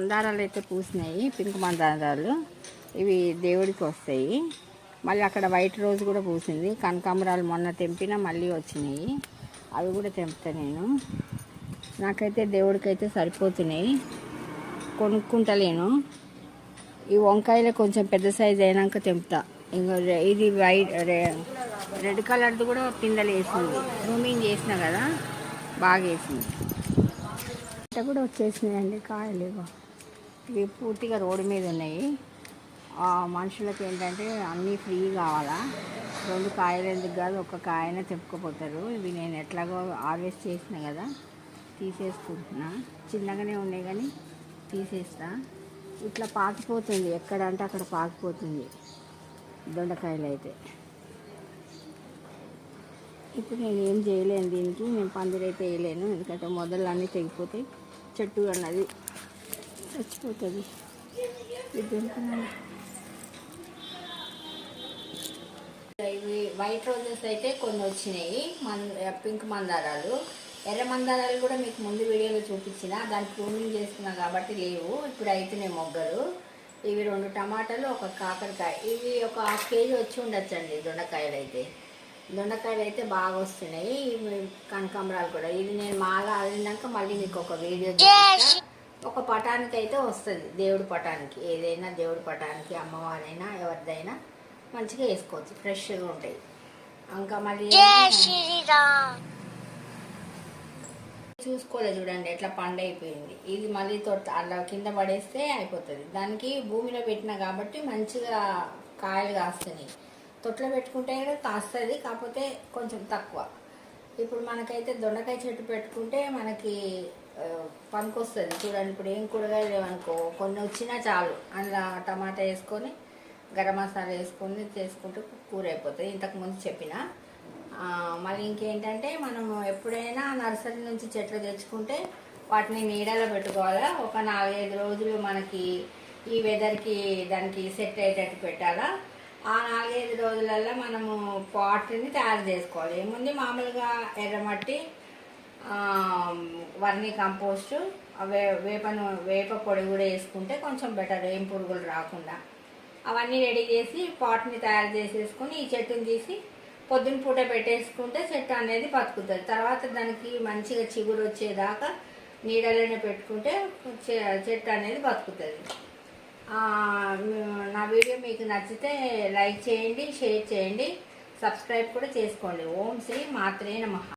మందారాలు అయితే పూసినాయి, పింక్ మందారాలు. ఇవి దేవుడికి వస్తాయి. మళ్ళీ అక్కడ వైట్ రోజ్ కూడా పూసింది. కనకాంబరాలు మొన్న తెంపినా మళ్ళీ వచ్చినాయి, అవి కూడా తెంపుతా నేను. నాకైతే దేవుడికి అయితే సరిపోతున్నాయి, కొనుక్కుంటలేను. ఈ వంకాయలు కొంచెం పెద్ద సైజు అయినాక తెంపుతా. ఇంకా ఇది వైట్ రెడ్ కలర్ది కూడా పిందెలు వేసింది, రూమింగ్ చేసిన కదా, బాగా వేసింది. ఇట్లా కూడా వచ్చేసినాయండి కాయలు. ఇవి పూర్తిగా రోడ్డు మీద ఉన్నాయి. మనుషులకు ఏంటంటే అన్నీ ఫ్రీ కావాలా, 2 కాయలు ఎందుకు కాదు, ఒక కాయనే తెంపుకోపోతారు. ఇవి నేను ఎట్లాగో హార్వెస్ట్ చేసిన కదా, తీసేసుకుంటున్నా. చిన్నగానే ఉన్నాయి కానీ తీసేస్తా. ఇట్లా పాకిపోతుంది, ఎక్కడ అంటే అక్కడ పాకిపోతుంది దొండకాయలు అయితే. ఇప్పుడు నేను ఏం చేయలేను దీనికి, నేను పందిరైతే వేయలేను, ఎందుకంటే మొదలు అన్నీ తెగిపోతాయి, చెట్టు అన్నది చచ్చిపోతుంది. ఇది ఇవి వైట్ రోజెస్ అయితే కొన్ని వచ్చినాయి, పింక్ మందారాలు. ఎర్ర మందారాలు కూడా మీకు ముందు వీడియోలో చూపించిన, దాన్ని ప్రూనింగ్ చేస్తున్నా కాబట్టి లేవు, ఇప్పుడు అయితేనే మొగ్గలు. ఇవి 2 టమాటాలు, 1 కాకరకాయ. ఇవి ఒక 1/2 కేజీ వచ్చి ఉండొచ్చండి దొండకాయలు అయితే బాగా వస్తున్నాయి. కనకాంబరాలు కూడా. ఇది నేను మాగా అల్లినాక మళ్ళీ మీకు ఒక వీడియో చూపిస్తా. ఒక పటానికి అయితే వస్తుంది, దేవుడి పటానికి. ఏదైనా దేవుడి పటానికి, అమ్మవారైనా ఎవరిదైనా మంచిగా వేసుకోవచ్చు, ఫ్రెష్గా ఉంటాయి. ఇంకా మళ్ళీ చూసుకోలేదు చూడండి, ఎట్లా పండు అయిపోయింది. ఇది మళ్ళీ అలా కింద పడేస్తే అయిపోతుంది. దానికి భూమిలో పెట్టినా కాబట్టి మంచిగా కాయలు కాస్తున్నాయి. తొట్లో పెట్టుకుంటే కాస్తుంది, కాకపోతే కొంచెం తక్కువ. ఇప్పుడు మనకైతే దొండకాయ చెట్టు పెట్టుకుంటే మనకి పనికొస్తుంది చూడండి. ఇప్పుడు ఏం కూరగాయలు లేవనుకో, కొన్ని వచ్చినా చాలు, అందులో టమాటా వేసుకొని గరం మసాలా వేసుకొని చేసుకుంటూ కూర అయిపోతుంది. ఇంతకుముందు చెప్పిన. మళ్ళీ ఇంకేంటంటే మనం ఎప్పుడైనా నర్సరీ నుంచి చెట్లు తెచ్చుకుంటే వాటిని నీడలో పెట్టుకోవాలా. ఒక 4-5 రోజులు మనకి ఈ వెదర్కి దానికి సెట్ అయ్యేటట్టు పెట్టాలా. ఆ 4-5 రోజులలో మనము పాట్ని తయారు చేసుకోవాలి. ఏముంది, మామూలుగా ఎర్రమట్టి, వర్మీ కంపోస్టు, వేప పొడి కూడా వేసుకుంటే కొంచెం బెటర్, ఏం పురుగులు రాకుండా. అవన్నీ రెడీ చేసి పాట్ని తయారు చేసేసుకొని ఈ చెట్టుని తీసి పొద్దున పూట పెట్టేసుకుంటే చెట్టు అనేది బతుకుతుంది. తర్వాత దానికి మంచిగా చిగురు వచ్చేదాకా నీడలోనే పెట్టుకుంటే చెట్టు అనేది బతుకుతుంది. నా వీడియో మీకు నచ్చితే లైక్ చేయండి, షేర్ చేయండి, సబ్స్క్రైబ్ కూడా చేసుకోండి. ఓం శ్రీ మాత్రే నమః.